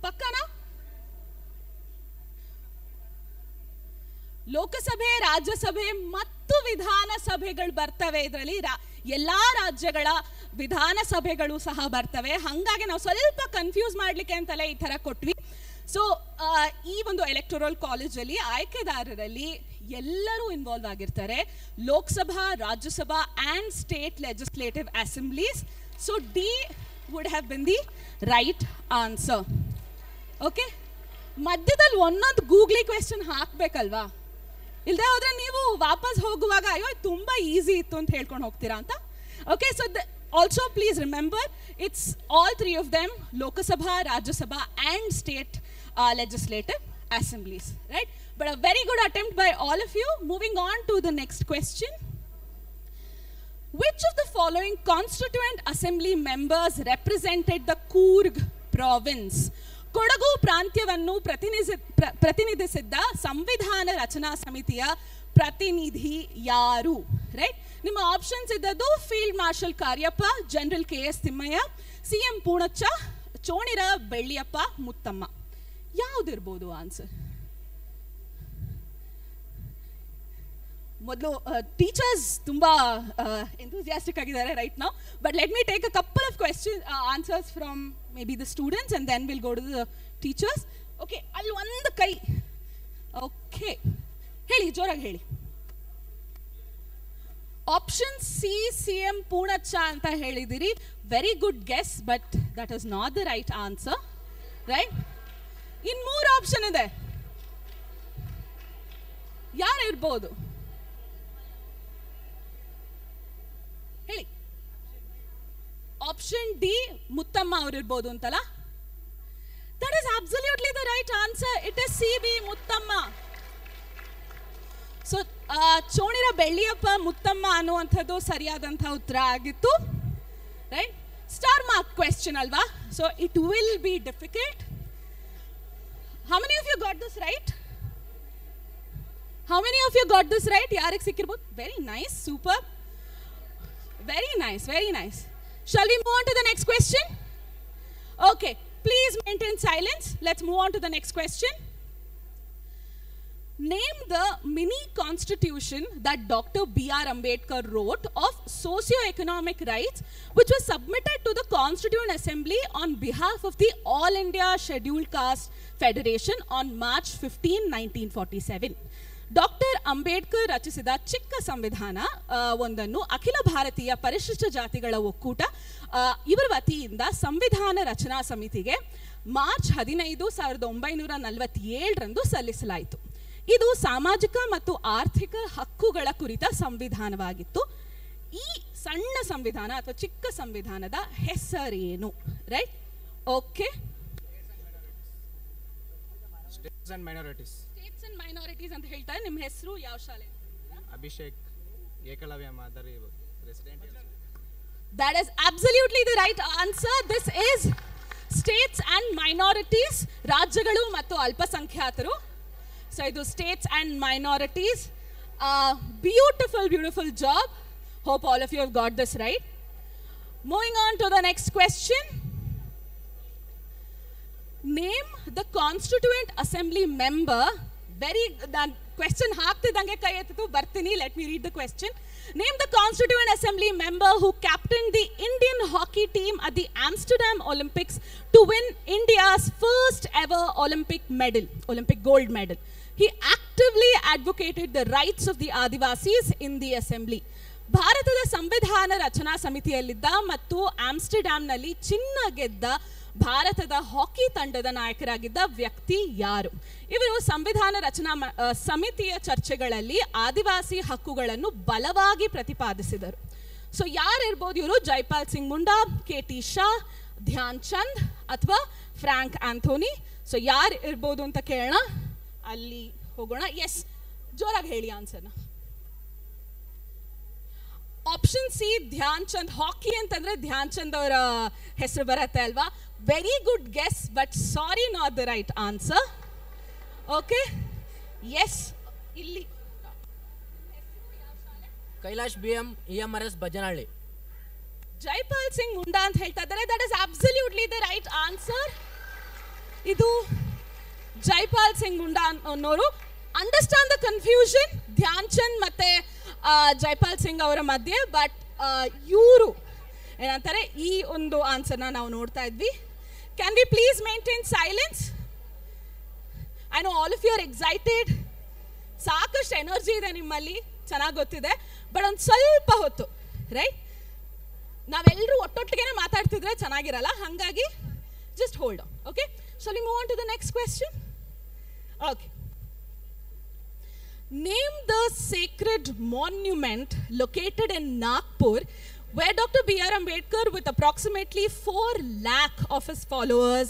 ಪಕ್ಕನಾ? ಲೋಕಸಭೆ, ರಾಜ್ಯಸಭೆ ಮತ್ತು ವಿಧಾನಸಭೆಗಳು ಬರ್ತವೆ. ಇದರಲ್ಲಿ ಎಲ್ಲಾ ರಾಜ್ಯಗಳ ವಿಧಾನಸಭೆಗಳು ಸಹ ಬರ್ತವೆ. ಹಾಗಾಗಿ ನಾವು ಸ್ವಲ್ಪ ಕನ್ಫ್ಯೂಸ್ ಮಾಡ್ಲಿಕ್ಕೆ ಅಂತಲೇ ಈ ತರ ಕೊಟ್ವಿ. ಸೊ ಈ ಒಂದು ಎಲೆಕ್ಟೋರಲ್ ಕಾಲೇಜಲ್ಲಿ ಆಯ್ಕೆದಾರರಲ್ಲಿ ಎಲ್ಲರೂ ಇನ್ವಾಲ್ವ್ ಆಗಿರ್ತಾರೆ, Lok Sabha, Rajya Sabha and state legislative assemblies. So D wood have bin the right answer. Okay, ಮಧ್ಯದಲ್ಲಿ ಒಂದೊಂದು ಗೂಗ್ಲಿ ಕ್ವೆಶ್ಚನ್ ಹಾಕ್ಬೇಕಲ್ವಾ? ಇಲ್ಲದೆ ಹೋದ್ರೆ ನೀವು ವಾಪಸ್ ಹೋಗುವಾಗ ಅಯ್ಯೋ ತುಂಬಾ ಈಸಿ ಇತ್ತು ಅಂತ ಹೇಳ್ಕೊಂಡು ಹೋಗ್ತೀರಾ ಅಂತ. Okay, so also please remember it's all three of them, Lok Sabha, Rajya Sabha and state legislative assemblies, right? But a very good attempt by all of you. Moving on to the next question. Which of the following constituent assembly members represented the Coorg province? ಕೊಡಗು ಪ್ರಾಂತ್ಯವನ್ನು ಪ್ರತಿನಿಧಿಸಿದ್ದ ಸಂವಿಧಾನ ರಚನಾ ಸಮಿತಿಯ ಪ್ರತಿನಿಧಿ ಯಾರು? Right, ನಿಮ್ಮ options ಇದ್ದದ್ದು field marshal Cariappa, general KS Thimayya, CM Poonacha, Chonira Belliappa, Muthamma. ಯಾವುದಿರ್ಬೋದು ಆನ್ಸರ್? ಮೊದಲು ಟೀಚರ್ಸ್ ತುಂಬಾ ಎಂಥೂಸಿಯಾಸ್ಟಿಕ್ ಆಗಿದ್ದಾರೆ right now, but let me take a couple of answers from maybe the students and then will go to the teachers. Okay, ಅಲ್ಲಿ ಒಂದು ಕೈ. Okay, ಹೇಳಿ, ಜೋರಾಗಿ ಹೇಳಿ. ಆಪ್ಷನ್ ಸಿ, CM ಪೂಣಚ್ಚ ಅಂತ ಹೇಳಿದಿರಿ. Very good guess, but that is not the right answer. Right, in 3 option ಇದೆ, ಯಾರು ಇರ್ಬೋದು ಹೇಳಿ? ಆಪ್ಷನ್ ಡಿ, ಮುತ್ತಮ್ಮ ಅವ್ರು ಇರ್ಬೋದು ಅಂತಲ್ಲ? That is absolutely the right answer. It is CB Muthamma. So Chonira Belliappa, Muthamma ಅನ್ನುವಂಥದ್ದು ಸರಿಯಾದಂತಹ ಉತ್ತರ ಆಗಿತ್ತು. ರೈಟ್, ಸ್ಟಾರ್ ಮಾರ್ಕ್ ಕ್ವೆಶ್ಚನ್ ಅಲ್ವಾ? So it will be difficult. How many of you got this right? How many of you got this right? ಯಾರಿಗೆ ಸಿಕ್ಕಿರ್ಬೋದು? Very nice, super. Very nice, very nice. Shall we move on to the next question? Okay, please maintain silence. Let's move on to the next question. Name the mini constitution that Dr. B.R. Ambedkar wrote of socio-economic rights, which was submitted to the Constituent Assembly on behalf of the All India Scheduled Caste Federation on March 15, 1947. Doctor Ambedkar ರಚಿಸಿದ ಚಿಕ್ಕ ಸಂವಿಧಾನ ಒಂದನ್ನು ಅಖಿಲ ಭಾರತೀಯ ಪರಿಶಿಷ್ಟ ಜಾತಿಗಳ ಒಕ್ಕೂಟ ಇವರ ವತಿಯಿಂದ ಸಂವಿಧಾನ ರಚನಾ ಸಮಿತಿಗೆ ಮಾರ್ಚ್ 15, 1947 ಸಲ್ಲಿಸಲಾಯಿತು. ಇದು ಸಾಮಾಜಿಕ ಮತ್ತು ಆರ್ಥಿಕ ಹಕ್ಕುಗಳ ಕುರಿತ ಸಂವಿಧಾನವಾಗಿತ್ತು. ಈ ಸಣ್ಣ ಸಂವಿಧಾನ ಅಥವಾ ಚಿಕ್ಕ ಸಂವಿಧಾನದ ಹೆಸರೇನು? Right, okay. States and minorities. States and minorities ಅಂತ ಹೇಳ್ತಾರೆ. ನಿಮ್ಮ ಹೆಸರು, ಯಾವ ಶಾಲೆ? ಅಭಿಷೇಕ್, ಏಕಲವ್ಯ ಮಾದರಿ resident. That is absolutely the right answer. This is states and minorities, ರಾಜ್ಯಗಳು ಮತ್ತು ಅಲ್ಪಸಂಖ್ಯಾತರು. So ಇದು states and minorities. Beautiful, beautiful job. Hope all of you have got this right. Moving on to the next question. Name the Constituent Assembly member. Very question ಹಾಕ್ತಿದ್ದಂಗೆ ಕೈ ಎತ್ತಿತು, ಬರ್ತೀನಿ. Let me read the question. Name the Constituent Assembly member who captained the Indian hockey team at the Amsterdam Olympics to win India's first ever Olympic gold medal. He actively advocated the rights of the Adivasis in the assembly. ಭಾರತದ ಸಂವಿಧಾನ ರಚನಾ ಸಮಿತಿಯಲ್ಲಿದ್ದ ಮತ್ತು ಆಮ್ಸ್ಟರ್ಡ್ಯಾಮ್ನಲ್ಲಿ ಚಿನ್ನ ಗೆದ್ದ ಭಾರತದ ಹಾಕಿ ತಂಡದ ನಾಯಕರಾಗಿದ್ದ ವ್ಯಕ್ತಿ ಯಾರು? ಇವರು ಸಂವಿಧಾನ ರಚನಾ ಸಮಿತಿಯ ಚರ್ಚೆಗಳಲ್ಲಿ ಆದಿವಾಸಿ ಹಕ್ಕುಗಳನ್ನು ಬಲವಾಗಿ ಪ್ರತಿಪಾದಿಸಿದರು. ಸೊ ಯಾರಿರ್ಬೋದು ಇವರು? ಜೈಪಾಲ್ ಸಿಂಗ್ ಮುಂಡಾ, KT ಶಾ, ಧ್ಯಾನ್ ಚಂದ್ ಅಥವಾ ಫ್ರಾಂಕ್ ಆಂಥೋನಿ. ಸೊ ಯಾರು ಇರ್ಬೋದು ಅಂತ ಕೇಳೋಣ, ಅಲ್ಲಿ ಹೋಗೋಣ. ಎಸ್, ಜೋರಾಗಿ ಹೇಳಿ ಆನ್ಸರ್ನ. Option C Dhyan Chand. Hockey ಅಂತಂದ್ರೆ ಧ್ಯಾನ್ ಚಂದ್ ಅವರ ಹೆಸರು ಬರುತ್ತೆ ಅಲ್ವಾ? Very good guess, but sorry, not the right answer. Okay, yes, ಇಲ್ಲಿ ಕೈಲಾಶ್ BM EMRS ಬಜನಹಳ್ಳಿ. ಜೈಪಾಲ್ ಸಿಂಗ್ ಮುಂಡಾ ಅಂತ ಹೇಳ್ತಾ ಇದ್ದಾರೆ. That is absolutely the right answer. ಇದು ಜೈಪಾಲ್ ಸಿಂಗ್ ಮುಂಡಾ ಅನ್ನೋರು. Understand the confusion Dhyan Chand ಮತ್ತೆ ಜೈಪಾಲ್ ಸಿಂಗ್ ಅವರ ಮಧ್ಯೆ. ಬಟ್ ಇವರು ಏನಂತಾರೆ, ಈ ಒಂದು ಆನ್ಸರ್ನ ನಾವು ನೋಡ್ತಾ ಇದ್ವಿ. Can we please maintain silence? I know all of you are excited. ಸಾಕಷ್ಟು ಎನರ್ಜಿ ಇದೆ ನಿಮ್ಮಲ್ಲಿ, ಚೆನ್ನಾಗಿ ಗೊತ್ತಿದೆ. ಬಟ್ ಒಂದು ಸ್ವಲ್ಪ ಹೊತ್ತು, ರೈಟ್, ನಾವೆಲ್ಲರೂ ಒಟ್ಟೊಟ್ಟಿಗೆ ಮಾತಾಡ್ತಿದ್ರೆ ಚೆನ್ನಾಗಿರಲ್ಲ. ಹಾಗಾಗಿ just hold on. Okay, shall we move on to the next question? Okay. Name the sacred monument located in Nagpur where Dr. B.R. Ambedkar, with approximately 4 lakh of his followers,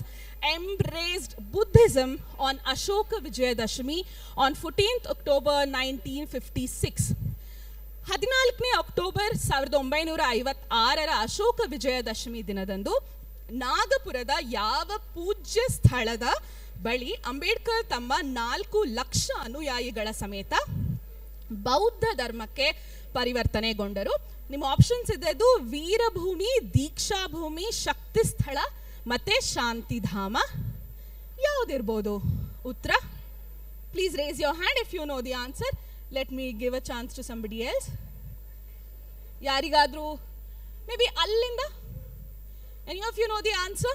embraced Buddhism on Ashoka Vijayadashami on 14th October 1956. 14ನೇ October 1956ರ ಅಶೋಕ ವಿಜಯದಶಮಿ ದಿನದಂದು ನಾಗಪುರದ ಯಾವ ಪೂಜ್ಯ ಸ್ಥಳದ ಬಳಿ ಅಂಬೇಡ್ಕರ್ ತಮ್ಮ 4 ಲಕ್ಷ ಅನುಯಾಯಿಗಳ ಸಮೇತ ಬೌದ್ಧ ಧರ್ಮಕ್ಕೆ ಪರಿವರ್ತನೆಗೊಂಡರು? ನಿಮ್ಮ ಆಪ್ಷನ್ಸ್ ಇದ್ದದ್ದು ವೀರಭೂಮಿ, ದೀಕ್ಷಾಭೂಮಿ, ಶಕ್ತಿ ಸ್ಥಳ ಮತ್ತೆ ಶಾಂತಿಧಾಮ. ಯಾವುದಿರ್ಬೋದು ಉತ್ತರ? Please raise your hand if you know the answer. Let me give a chance to somebody else. ಯಾರಿಗಾದ್ರೂ ಮೇ ಬಿ ಅಲ್ಲಿಂದ? Any of you know the answer?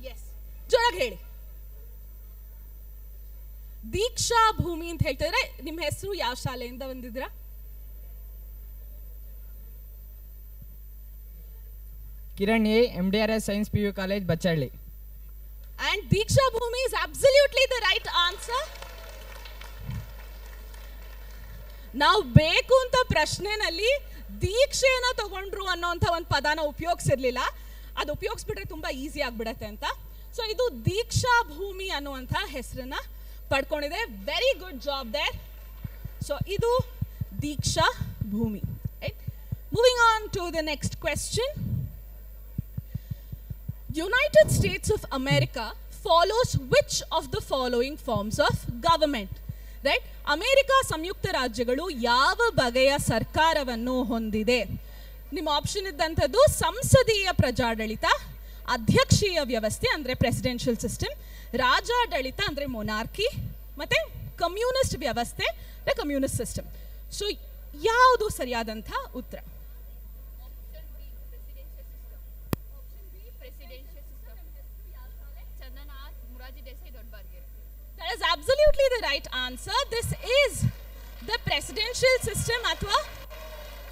Yes. ಜೋರಾಗಿ ಹೇಳಿ. ದೀಕ್ಷಾ ಭೂಮಿ ಅಂತ ಹೇಳ್ತಿದ್ರೆ. ನಿಮ್ಮ ಹೆಸರು ಯಾವ ಶಾಲೆಯಿಂದ ಬಂದಿದ್ದೀರಾ? Kiran A, MDRS science PU college Bachchahalli. And Diksha Bhumi is absolutely the right answer. ನಾವು ಬೇಕು ಅಂತ ಪ್ರಶ್ನೆನಲ್ಲಿ ದೀಕ್ಷೆನ ತಗೊಂಡ್ರು ಅನ್ನೋಂಥ ಒಂದು ಪದಾನ ಉಪಯೋಗಿಸಿರ್ಲಿಲ್ಲ. ಅದು ಉಪಯೋಗಿಸ್ಬಿಟ್ರೆ ತುಂಬಾ ಈಸಿ ಆಗ್ಬಿಡತ್ತೆ ಅಂತ. ಸೊ ಇದು ದೀಕ್ಷಾ ಭೂಮಿ ಅನ್ನುವಂಥ ಹೆಸರನ್ನ ಪಡ್ಕೊಂಡಿದೆ. Very good job there. So ಇದು Diksha Bhumi. Moving on to the next question. United States of America follows which of the following forms of government? Right? America ಸಂಯುಕ್ತ ರಾಜ್ಯಗಳು ಯಾವ ಬಗೆಯ ಸರ್ಕಾರವನ್ನು ಹೊಂದಿದೆ? ನಿಮ್ಮ ಆಪ್ಷನ್ ಇದ್ದಂಥದ್ದು ಸಂಸದೀಯ ಪ್ರಜಾಡಳಿತ, ಅಧ್ಯಕ್ಷೀಯ ವ್ಯವಸ್ಥೆ ಅಂದರೆ ಪ್ರೆಸಿಡೆನ್ಷಿಯಲ್ ಸಿಸ್ಟಮ್, ರಾಜಾಡಳಿತ ಅಂದರೆ ಮೊನಾರ್ಕಿ, ಮತ್ತೆ ಕಮ್ಯುನಿಸ್ಟ್ ವ್ಯವಸ್ಥೆ ಅಂದರೆ ಕಮ್ಯುನಿಸ್ಟ್ ಸಿಸ್ಟಮ್. ಸೊ ಯಾವುದು ಸರಿಯಾದಂಥ ಉತ್ತರ? That is absolutely the right answer. This is the presidential system ಅಥವಾ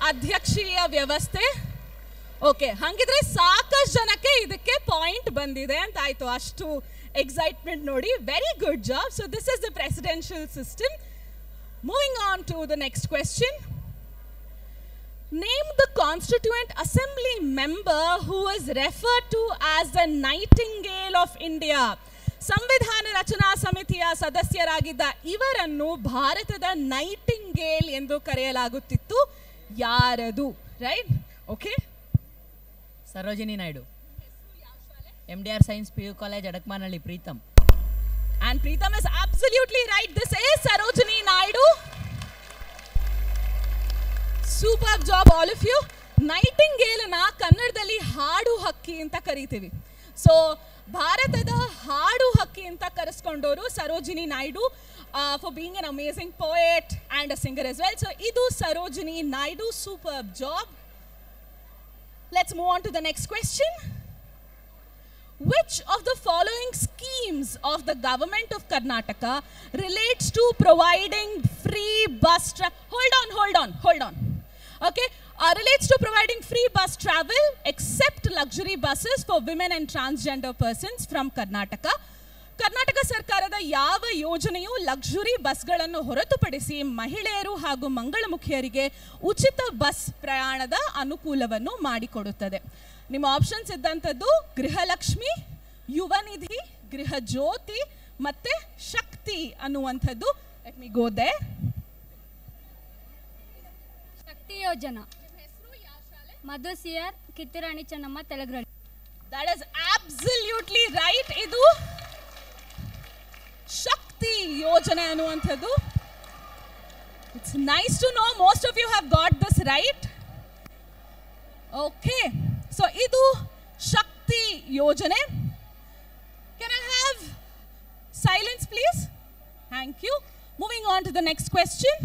ಅಧ್ಯಕ್ಷೀಯ ವ್ಯವಸ್ಥೆ. ಓಕೆ, ಹಾಗಿದ್ರೆ ಸಾಕಷ್ಟು ಜನಕ್ಕೆ ಇದಕ್ಕೆ ಪಾಯಿಂಟ್ ಬಂದಿದೆ ಅಂತ ಆಯ್ತು. ಅಷ್ಟು ಎಕ್ಸೈಟ್ಮೆಂಟ್ ನೋಡಿ. Very good job. So this is the presidential system. Moving on to the next question. Name the Constituent Assembly member who is referred to as the Nightingale of India. ಸಂವಿಧಾನ ರಚನಾ ಸಮಿತಿಯ ಸದಸ್ಯರಾಗಿದ್ದ ಇವರನ್ನು ಭಾರತದ ನೈಟಿಂಗೇಲ್ ಎಂದು ಕರೆಯಲಾಗುತ್ತಿತ್ತು. ಯಾರದು? Right? Okay. Sarojini Naidu. MDR science PU college Adakamanahalli. Pritham. And Pritham is absolutely right. This is Sarojini Naidu. Superb job all of you. Nightingale ನ ಕನ್ನಡದಲ್ಲಿ ಹಾಡು ಹಕ್ಕಿ ಅಂತ ಕರಿತೀವಿ. ಸೊ ಭಾರತದ ಹಾಡು ಹಕ್ಕಿ ಅಂತ ಕರೆಸ್ಕೊಂಡವರು Sarojini Naidu, for being an amazing poet and a singer as well. So ಇದು Sarojini Naidu. Superb job. Let's move on to the next question. Which of the following schemes of the government of Karnataka relates to providing free bus hold on. Okay, relates to providing free bus travel except luxury buses for women and transgender persons from Karnataka. Karnataka ಸರ್ಕಾರದ ಯಾವ ಯೋಜನೆಯು luxury ಬಸ್ಗಳನ್ನು ಹೊರತುಪಡಿಸಿ ಮಹಿಳೆಯರು ಹಾಗೂ ಮಂಗಳಮುಖಿಯರಿಗೆ ಉಚಿತ bus ಪ್ರಯಾಣದ ಅನುಕೂಲವನ್ನು ಮಾಡಿಕೊಡುತ್ತದೆ. ನಿಮ್ಮ ಆಪ್ಷನ್ಸ್ ಇದ್ದಂಥದ್ದು ಗೃಹಲಕ್ಷ್ಮಿ, ಯುವ ನಿಧಿ, ಗೃಹ ಜ್ಯೋತಿ ಮತ್ತೆ ಶಕ್ತಿ ಅನ್ನುವಂಥದ್ದು. Let me go there. Shakti Yojana. Madhu CR, Kittirani Chennamma, Telagaralli. That is absolutely right. ಇದು ಶಕ್ತಿ ಯೋಜನೆ ಅನ್ನುವಂಥದ್ದು. It's nice to know most of you have got this right. Okay, so ಇದು ಶಕ್ತಿ ಯೋಜನೆ. Can I have silence, please? Thank you. Moving on to the next question.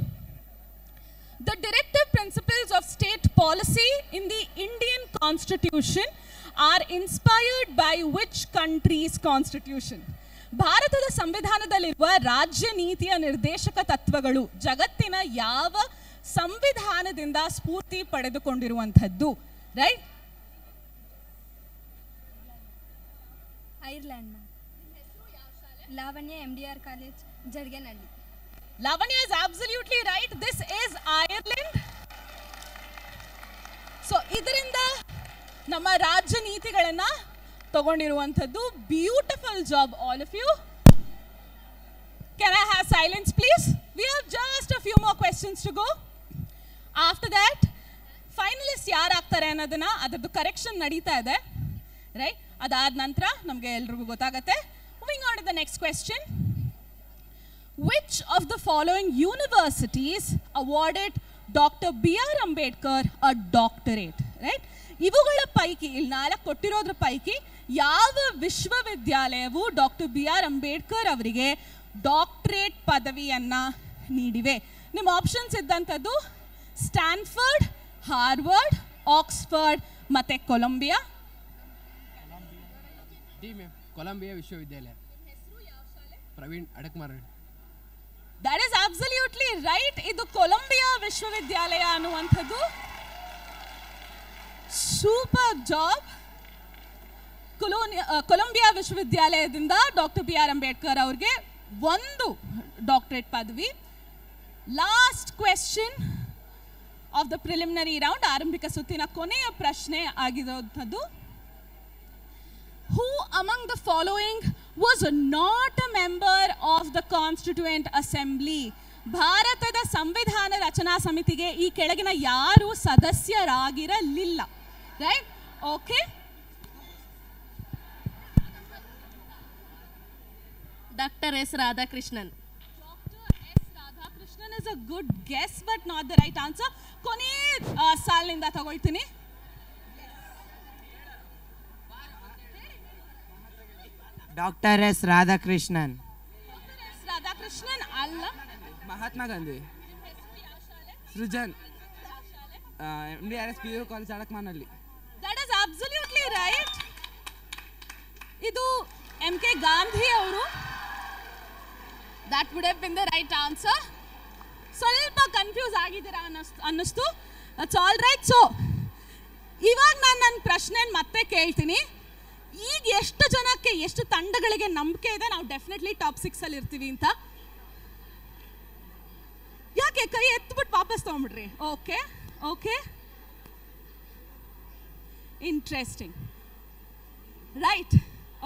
The directive principles of state policy in the Indian Constitution are inspired by which country's constitution? ಭಾರತದ ಸಂವಿಧಾನದಲ್ಲಿರುವ ರಾಜ್ಯ ನೀತಿಯ ನಿರ್ದೇಶಕ ತತ್ವಗಳು ಜಗತ್ತಿನ ಯಾವ ಸಂವಿಧಾನದಿಂದ ಸ್ಫೂರ್ತಿ ಪಡೆದುಕೊಂಡಿರುವಂಥದ್ದು? Right? Ireland. Lavanya, MDR college, Jadgenahalli. Lavanya is absolutely right. This is Ireland. So ಇದರಿಂದ ನಮ್ಮ ರಾಜ್ಯ ನೀತಿಗಳನ್ನ ತಗೊಂಡಿರುವಂಥದ್ದು. Beautiful job all of you. Can I have silence, please? We have just a few more questions to go. After that, finalist ಯಾರಾಗ್ತಾರೆ ಅನ್ನೋದನ್ನ ಅದರದ್ದು correction ನಡೀತಾ ಇದೆ. ರೈಟ್? ಅದಾದ ನಂತರ ನಮಗೆ ಎಲ್ರಿಗೂ ಗೊತ್ತಾಗತ್ತೆ. Moving on to the next question. Which of the following universities awarded Dr. B.R. Ambedkar a doctorate? Right? ಇವುಗಳ ಪೈಕಿ, ಇಲ್ಲಿ 4 ಕೊಟ್ಟಿರೋದ್ರ ಪೈಕಿ ಯಾವ ವಿಶ್ವವಿದ್ಯಾಲಯವು ಡಾಕ್ಟರ್ B.R. ಅಂಬೇಡ್ಕರ್ ಅವರಿಗೆ ಡಾಕ್ಟರೇಟ್ ಪದವಿಯನ್ನ ನೀಡಿವೆ? ನಿಮ್ಮ ಆಪ್ಷನ್ಸ್ ಇದ್ದಂಥದ್ದು ಸ್ಟ್ಯಾನ್ಫರ್ಡ್, ಹಾರ್ವರ್ಡ್, ಆಕ್ಸ್ಫರ್ಡ್ ಮತ್ತೆ ಕೊಲಂಬಿಯಾ. ಕೊಲಂಬಿಯಾ ವಿಶ್ವವಿದ್ಯಾಲಯ. Praveen Adakamar. That is absolutely right. ಇದು ಕೊಲಂಬಿಯಾ ವಿಶ್ವವಿದ್ಯಾಲಯ ಅನ್ನುವಂಥದ್ದು. Super job. ಕೊಲಂಬಿಯಾ ವಿಶ್ವವಿದ್ಯಾಲಯದಿಂದ ಡಾಕ್ಟರ್ B.R. ಅಂಬೇಡ್ಕರ್ ಅವ್ರಿಗೆ ಒಂದು ಡಾಕ್ಟರೇಟ್ ಪದವಿ. Last question of the preliminary round, ಆರಂಭಿಕ ಸುತ್ತಿನ ಕೊನೆಯ ಪ್ರಶ್ನೆ ಆಗಿರೋಂಥದ್ದು. Who among the following was not a member of the Constituent Assembly? ಭಾರತದ ಸಂವಿಧಾನ ರಚನಾ ಸಮಿತಿಗೆ ಈ ಕೆಳಗಿನ ಯಾರು ಸದಸ್ಯರಾಗಿರಲಿಲ್ಲ? Right? Okay. Dr. S. Radhakrishnan. Dr. S. Radhakrishnan is a good guess but not the right answer. ಕೊನೆ ಸಾಲಿನಿಂದ ತಗೊಳ್ತೀನಿ. Doctor S Radhakrishnan. ರಾಧಾಕೃಷ್ಣನ್ ಅಲ್ಲ. Mahatma Gandhi. Srujan. MDRS PU college Adakamanahalli. That is absolutely right. ಇದು MK ಗಾಂಧಿ ಅವರು. That would have been the right answer. ಸ್ವಲ್ಪ confuse ಆಗಿದ್ದೀರಾ ಅನ್ನಿಸ್ತು. That's all right. So ಇವಾಗ ನಾನು ನನ್ನ ಪ್ರಶ್ನೆ ಮತ್ತೆ ಕೇಳ್ತೀನಿ. ಈಗ ಎಷ್ಟು ಜನಕ್ಕೆ, ಎಷ್ಟು ತಂಡಗಳಿಗೆ ನಂಬಿಕೆ ಇದೆ ನಾವು ಡೆಫಿನೆಟ್ಲಿ ಟಾಪ್ 6 ಅಲ್ಲಿ ಇರ್ತೀವಿ ಅಂತ? ಯಾಕೆ ಕೈ ಎತ್ಬಿಟ್ಟು ವಾಪಸ್ ತಗೊಂಡ್ಬಿಡ್ರಿ? Okay okay, interesting. Right.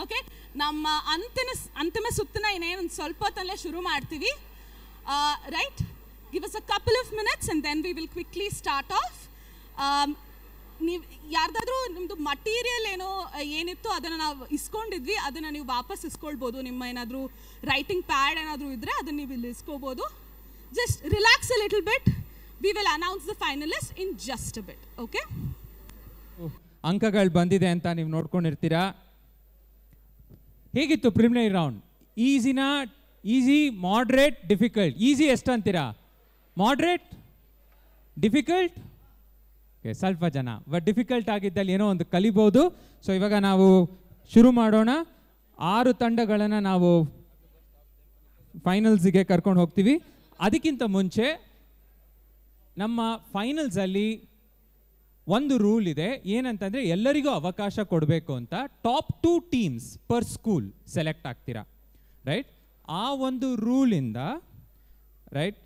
Okay, ನಮ್ಮ ಅಂತಿಮ ಸುತ್ತನ ಇನ್ನೇನು ಸ್ವಲ್ಪ ಹೊತ್ತಲ್ಲೇ ಶುರು ಮಾಡ್ತೀವಿ. Right, give us a couple of minutes and then we will quickly start off. ನೀವು ಯಾರ್ದಾದ್ರೂ ನಿಮ್ಮದು ಮಟೀರಿಯಲ್ ಏನಿತ್ತು ಅದನ್ನು ನಾವು ಇಸ್ಕೊಂಡಿದ್ವಿ, ಅದನ್ನು ನೀವು ವಾಪಸ್ ಇಸ್ಕೊಳ್ಬೋದು. ನಿಮ್ಮ ಏನಾದರೂ ರೈಟಿಂಗ್ ಪ್ಯಾಡ್ ಏನಾದರೂ ಇದ್ದರೆ ಅದನ್ನು ನೀವು ಇಲ್ಲಿ ಇಸ್ಕೋಬೋದು. Just relax a little bit. We will announce the finalist in just a bit. Okay, ಅಂಕಗಳು ಬಂದಿದೆ ಅಂತ ನೀವು ನೋಡ್ಕೊಂಡಿರ್ತೀರಾ. ಹೇಗಿತ್ತು ಪ್ರಿಲಿಮಿನರಿ ರೌಂಡ್? ಈಸಿನಾ? Easy, moderate, difficult? ಈಸಿ ಎಷ್ಟು ಅಂತೀರಾ? Moderate, difficult? ಸ್ವಲ್ಪ ಜನ. ಬಟ್ ಡಿಫಿಕಲ್ಟ್ ಆಗಿದ್ದಲ್ಲಿ ಏನೋ ಒಂದು ಕಲಿಬೋದು. ಸೊ ಇವಾಗ ನಾವು ಶುರು ಮಾಡೋಣ. 6 ತಂಡಗಳನ್ನು ನಾವು ಫೈನಲ್ಸಿಗೆ ಕರ್ಕೊಂಡು ಹೋಗ್ತೀವಿ. ಅದಕ್ಕಿಂತ ಮುಂಚೆ ನಮ್ಮ ಫೈನಲ್ಸಲ್ಲಿ ಒಂದು ರೂಲ್ ಇದೆ, ಏನಂತಂದರೆ ಎಲ್ಲರಿಗೂ ಅವಕಾಶ ಕೊಡಬೇಕು ಅಂತ. Top 2 teams per school select ಆಗ್ತೀರಾ, ರೈಟ್? ಆ ಒಂದು ರೂಲಿಂದ ರೈಟ್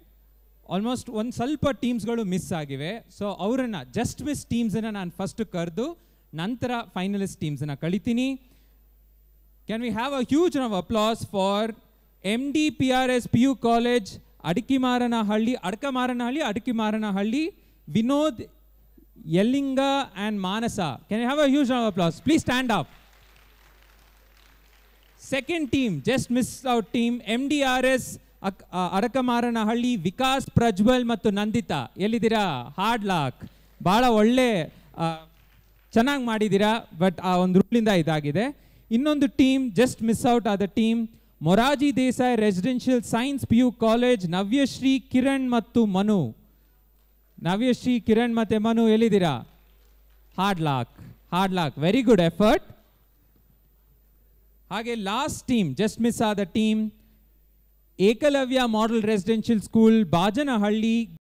ಆಲ್ಮೋಸ್ಟ್ ಒಂದು ಸ್ವಲ್ಪ ಟೀಮ್ಸ್ಗಳು ಮಿಸ್ ಆಗಿವೆ. ಸೊ ಅವರನ್ನು ಜಸ್ಟ್ ಮಿಸ್ ಟೀಮ್ಸನ್ನು ನಾನು ಫಸ್ಟ್ ಕರೆದು ನಂತರ ಫೈನಲಿಸ್ಟ್ ಟೀಮ್ಸನ್ನು ಕಳಿತೀನಿ. Can we have a huge of applause for MDPRS PU college Adakimaranahalli, Vinod, Yellinga and Manasa. Can you have a huge round of applause? Please stand up. Second team, just missed out team, MDRS Adakamaranahಳ್ಳಿ, Vikas, Prajwal ಮತ್ತು ನಂದಿತಾ. ಎಲ್ಲಿದ್ದೀರಾ? Hard lock. ಭಾಳ ಒಳ್ಳೆ ಚೆನ್ನಾಗಿ ಮಾಡಿದ್ದೀರಾ, but ಆ ಒಂದು ರೂಲಿಂದ ಇದಾಗಿದೆ. ಇನ್ನೊಂದು ಟೀಮ್ ಜಸ್ಟ್ ಮಿಸ್ ಔಟ್ ಆದ team, Morarji Desai residential science PU college, Navyashree, Kiran ಮತ್ತು ಮನು. ನವ್ಯಶ್ರೀ, ಕಿರಣ್ ಮತ್ತು ಮನು ಎಲ್ಲಿದ್ದೀರಾ? Hard luck. Very good effort. ಹಾಗೆ ಲಾಸ್ಟ್ ಟೀಮ್ ಜಸ್ಟ್ ಮಿಸ್ ಆದ team, Ekalavya model residential school, ಬಾಜನಹಳ್ಳಿ,